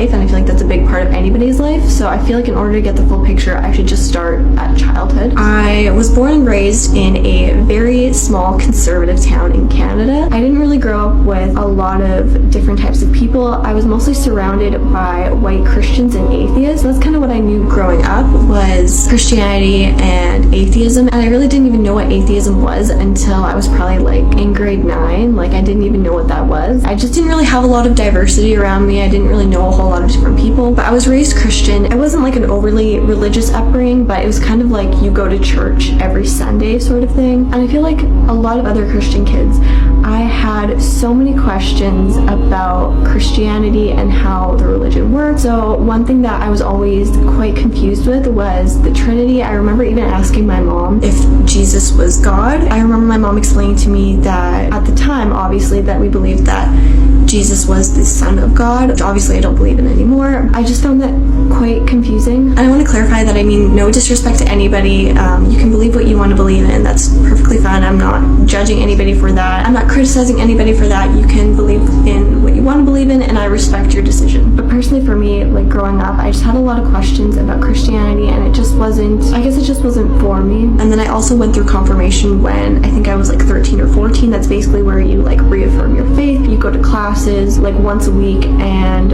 life, and I feel like that's a big part of anybody's life. So I feel like in order to get the full picture, I should just start at childhood. I was born and raised in a very small conservative town in Canada. I didn't really grow up with a lot of different types of people. I was mostly surrounded by white Christians and atheists. That's kind of what I knew growing up, was Christianity and atheism. And I really didn't even know what atheism was until I was probably like in grade 9. Like, I didn't even know what that was. I just didn't really have a lot of diversity around me. I didn't really know a whole lot of different people. But I was raised Christian. It wasn't like an overly religious upbringing, but it was kind of like you go to church every Sunday sort of thing. And I feel like a lot of other Christian kids, I had so many questions about Christianity and how the religion worked. So one thing that I was always quite confused with was the Trinity. I remember even asking my mom if Jesus was God. I remember my mom explaining to me that at the time, obviously, that we believed that Jesus was the Son of God, which obviously I don't believe in anymore. I just found that quite confusing. And I want to clarify that I mean no disrespect to anybody. You can believe what you want to believe in. That's perfectly fine. I'm not judging anybody for that. I'm not criticizing anybody for that. You can believe in what you want to believe in, and I respect your decision. But personally for me, like growing up, I just had a lot of questions about Christianity, and it just wasn't, I guess it just wasn't for me. And then I also went through confirmation when I think I was like 13 or 14. That's basically where you like reaffirm your faith. You go to classes like once a week, and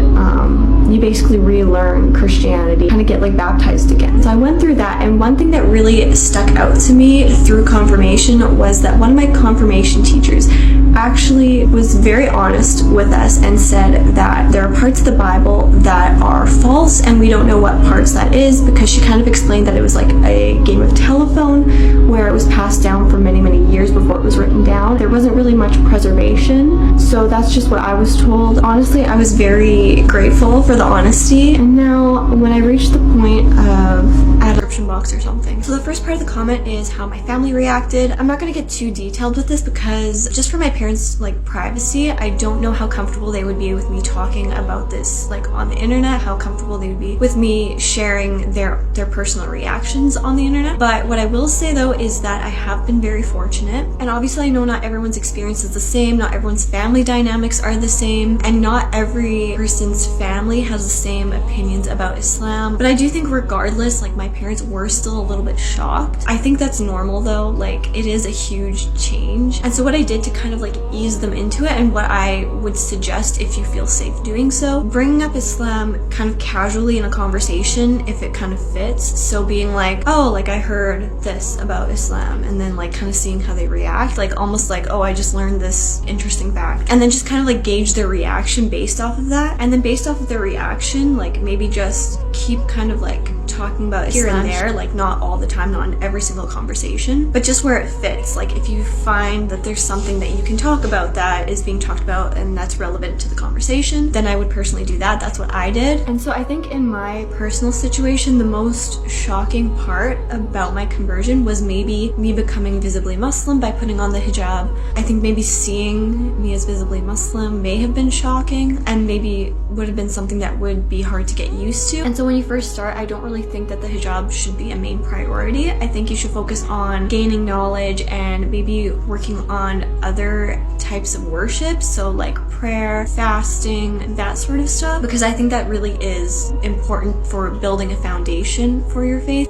you basically relearn Christianity, kind of get like baptized again. So I went through that, and one thing that really stuck out to me through confirmation was that one of my confirmation teachers actually was very honest with us and said that there are parts of the Bible that are false, and we don't know what parts that is, because she kind of explained that it was like a game of telephone where it was passed down for many, many years before it was written down. There wasn't really much preservation, so that's just what I was told. Honestly, I was very grateful for the honesty. And now when I reached the point of a description box or something. So the first part of the comment is how my family reacted. I'm not going to get too detailed with this because just for my parents' like privacy, I don't know how comfortable they would be with me talking about this like on the internet, how comfortable they would be with me sharing their personal reactions on the internet. But what I will say though is that I have been very fortunate, and obviously I know not everyone's experience is the same, not everyone's family dynamics are the same, and not every person's family has the same opinions about Islam. But I do think regardless, like my parents were still a little bit shocked. I think that's normal though, like it is a huge change. And so what I did to kind of like ease them into it, and what I would suggest if you feel safe doing so, bringing up Islam kind of casually in a conversation if it kind of fits. So being like, oh, like I heard this about Islam, and then like kind of seeing how they react, like almost like, oh, I just learned this interesting fact, and then just kind of like gauge their reaction based off of that. And then based off of their reaction, like maybe just keep kind of like talking about here and there, like not all the time, not in every single conversation, but just where it fits. Like if you find that there's something that you can talk about that is being talked about and that's relevant to the conversation, then I would personally do that. That's what I did. And so I think in my personal situation, the most shocking part about my conversion was maybe me becoming visibly Muslim by putting on the hijab. I think maybe seeing me as visibly Muslim may have been shocking, and maybe would have been something that would be hard to get used to. And so when you first start, I don't really think that the hijab should be a main priority. I think you should focus on gaining knowledge and maybe working on other types of worship, so like prayer, fasting, that sort of stuff, because I think that really is important for building a foundation for your faith.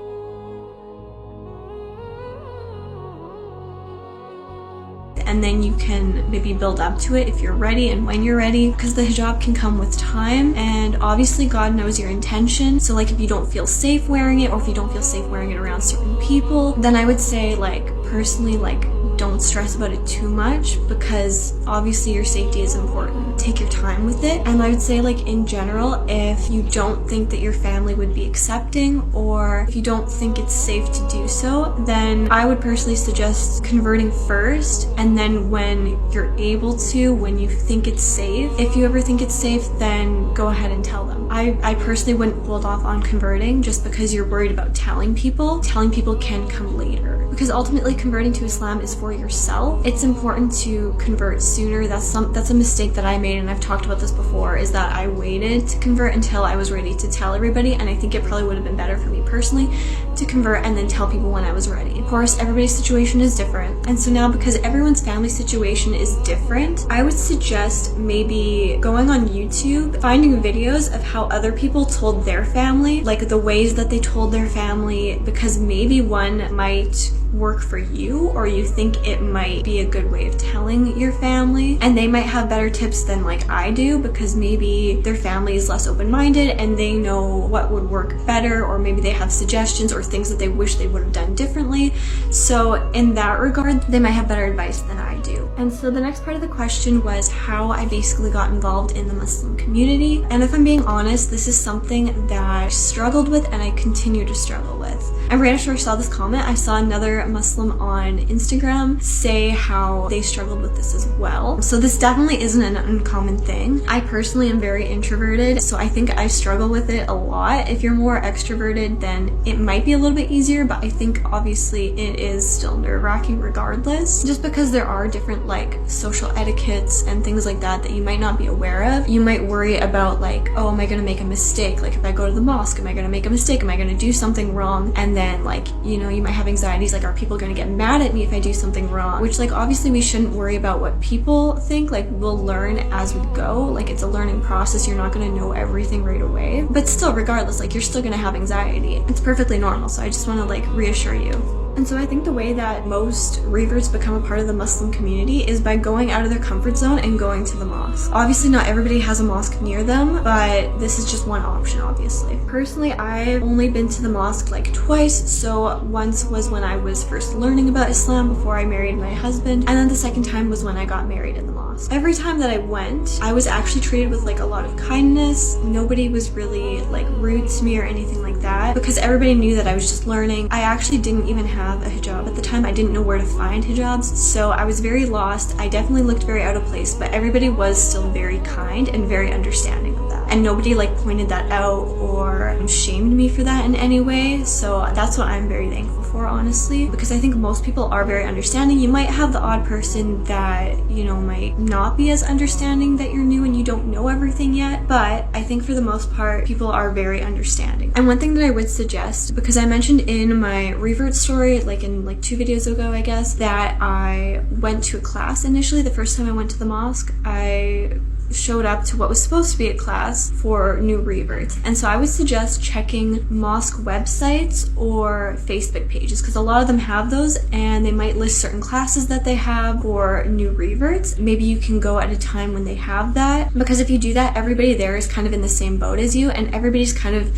And then you can maybe build up to it if you're ready and when you're ready, because the hijab can come with time, and obviously God knows your intention. So like if you don't feel safe wearing it, or if you don't feel safe wearing it around certain people, then I would say like personally, like don't stress about it too much, because obviously your safety is important. Take your time with it. And I would say like in general, if you don't think that your family would be accepting, or if you don't think it's safe to do so, then I would personally suggest converting first, and then when you're able to, when you think it's safe, if you ever think it's safe, then go ahead and tell them. I personally wouldn't hold off on converting just because you're worried about telling people. Telling people can come later, because ultimately converting to Islam is for yourself. It's important to convert sooner. That's a mistake that I made, and I've talked about this before, is that I waited to convert until I was ready to tell everybody, and I think it probably would have been better for me personally to convert and then tell people when I was ready. Of course, everybody's situation is different, and so now because everyone's family situation is different, I would suggest maybe going on YouTube, finding videos of how other people told their family, like the ways that they told their family, because maybe one might work for you, or you think it might be a good way of telling your family, and they might have better tips than like I do, because maybe their family is less open-minded and they know what would work better, or maybe they have suggestions or things that they wish they would have done differently. So in that regard, they might have better advice than I do. And so the next part of the question was how I basically got involved in the Muslim community. And if I'm being honest, this is something that I struggled with and I continue to struggle with. And right after I saw this comment, I saw another Muslim on Instagram say how they struggled with this as well. So this definitely isn't an uncommon thing. I personally am very introverted, so I think I struggle with it a lot. If you're more extroverted, then it might be a little bit easier, but I think obviously it is still nerve-wracking regardless, just because there are different like social etiquettes and things like that that you might not be aware of. You might worry about like, oh, am I gonna make a mistake? Like if I go to the mosque, am I gonna make a mistake? Am I gonna do something wrong? And then like, you know, you might have anxieties like, are people gonna get mad at me if I do something wrong? Which like obviously we shouldn't worry about what people think. Like we'll learn as we go. Like it's a learning process. You're not gonna know everything right away. But still, regardless, like you're still gonna have anxiety. It's perfectly normal. So I just wanna like reassure you. And so I think the way that most reverts become a part of the Muslim community is by going out of their comfort zone and going to the mosque. Obviously not everybody has a mosque near them, but this is just one option, obviously. Personally, I've only been to the mosque like twice. So once was when I was first learning about Islam before I married my husband, and then the second time was when I got married in the mosque. Every time that I went, I was actually treated with like a lot of kindness. Nobody was really like rude to me or anything like that, because everybody knew that I was just learning. I actually didn't even have a hijab at the time. I didn't know where to find hijabs, so I was very lost. I definitely looked very out of place, but everybody was still very kind and very understanding of that, and nobody like pointed that out or shamed me for that in any way. So that's what I'm very thankful for, honestly, because I think most people are very understanding. You might have the odd person that, you know, might not be as understanding, that you're new and you don't know everything yet, but I think for the most part people are very understanding. And one thing that I would suggest, because I mentioned in my revert story, like in like 2 videos ago I guess, that I went to a class initially. The first time I went to the mosque, I showed up to what was supposed to be a class for new reverts, and so I would suggest checking mosque websites or Facebook pages, because a lot of them have those and they might list certain classes that they have for new reverts. Maybe you can go at a time when they have that, because if you do that, everybody there is kind of in the same boat as you and everybody's kind of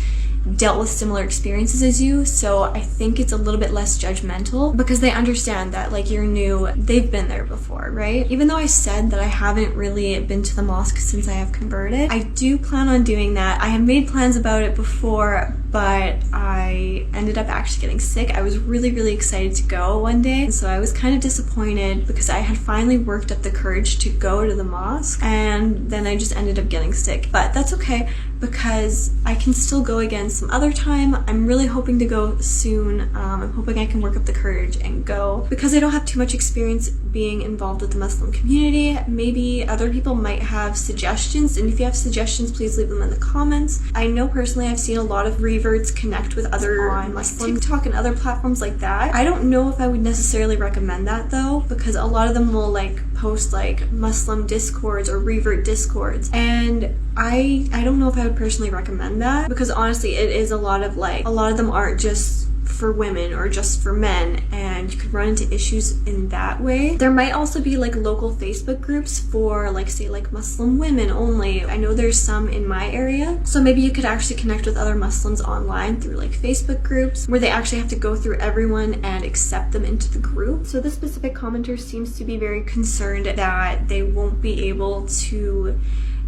dealt with similar experiences as you, so I think it's a little bit less judgmental, because they understand that like you're new, they've been there before, right? Even though I said that I haven't really been to the mosque since I have converted, I do plan on doing that. I have made plans about it before, but I ended up actually getting sick. I was really excited to go one day, and so I was kind of disappointed because I had finally worked up the courage to go to the mosque, and then I just ended up getting sick. But that's okay, because I can still go again some other time. I'm really hoping to go soon. I'm hoping I can work up the courage and go, because I don't have too much experience being involved with the Muslim community. Maybe other people might have suggestions, and if you have suggestions, please leave them in the comments. I know personally I've seen a lot of reverts connect with other on Muslim TikTok and other platforms like that. I don't know if I would necessarily recommend that though, because a lot of them will like post like Muslim discords or revert discords, and I don't know if I would personally recommend that, because honestly it is a lot of them aren't just for women or just for men, and you could run into issues in that way. There might also be like local Facebook groups for like, say, like Muslim women only. I know there's some in my area, so maybe you could actually connect with other Muslims online through like Facebook groups where they actually have to go through everyone and accept them into the group. So this specific commenter seems to be very concerned that they won't be able to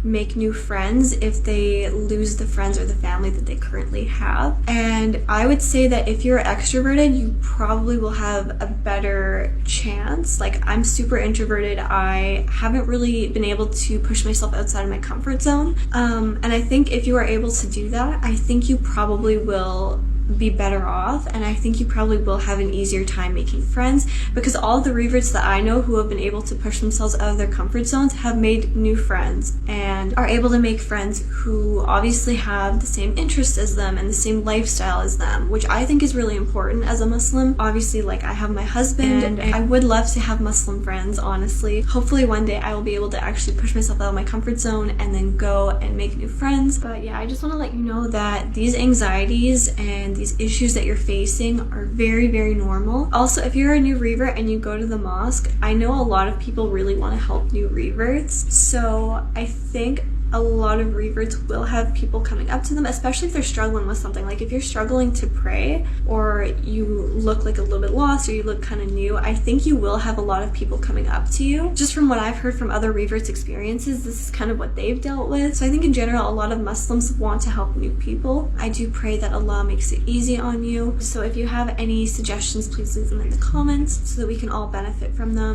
make new friends if they lose the friends or the family that they currently have. And I would say that if you're extroverted, you probably will have a better chance. Like, I'm super introverted. I haven't really been able to push myself outside of my comfort zone. And I think if you are able to do that, I think you probably will be better off, and I think you probably will have an easier time making friends, because all the reverts that I know who have been able to push themselves out of their comfort zones have made new friends and are able to make friends who obviously have the same interests as them and the same lifestyle as them, which I think is really important as a Muslim. Obviously, like, I have my husband and I would love to have Muslim friends, honestly. Hopefully one day I will be able to actually push myself out of my comfort zone and then go and make new friends. But yeah, I just want to let you know that these anxieties and these issues that you're facing are very, very normal. Also, if you're a new revert and you go to the mosque, I know a lot of people really want to help new reverts, so I think a lot of reverts will have people coming up to them, especially if they're struggling with something. Like if you're struggling to pray, or you look like a little bit lost, or you look kind of new, I think you will have a lot of people coming up to you. Just from what I've heard from other reverts' experiences, this is kind of what they've dealt with. So I think in general, a lot of Muslims want to help new people. I do pray that Allah makes it easy on you. So if you have any suggestions, please leave them in the comments so that we can all benefit from them.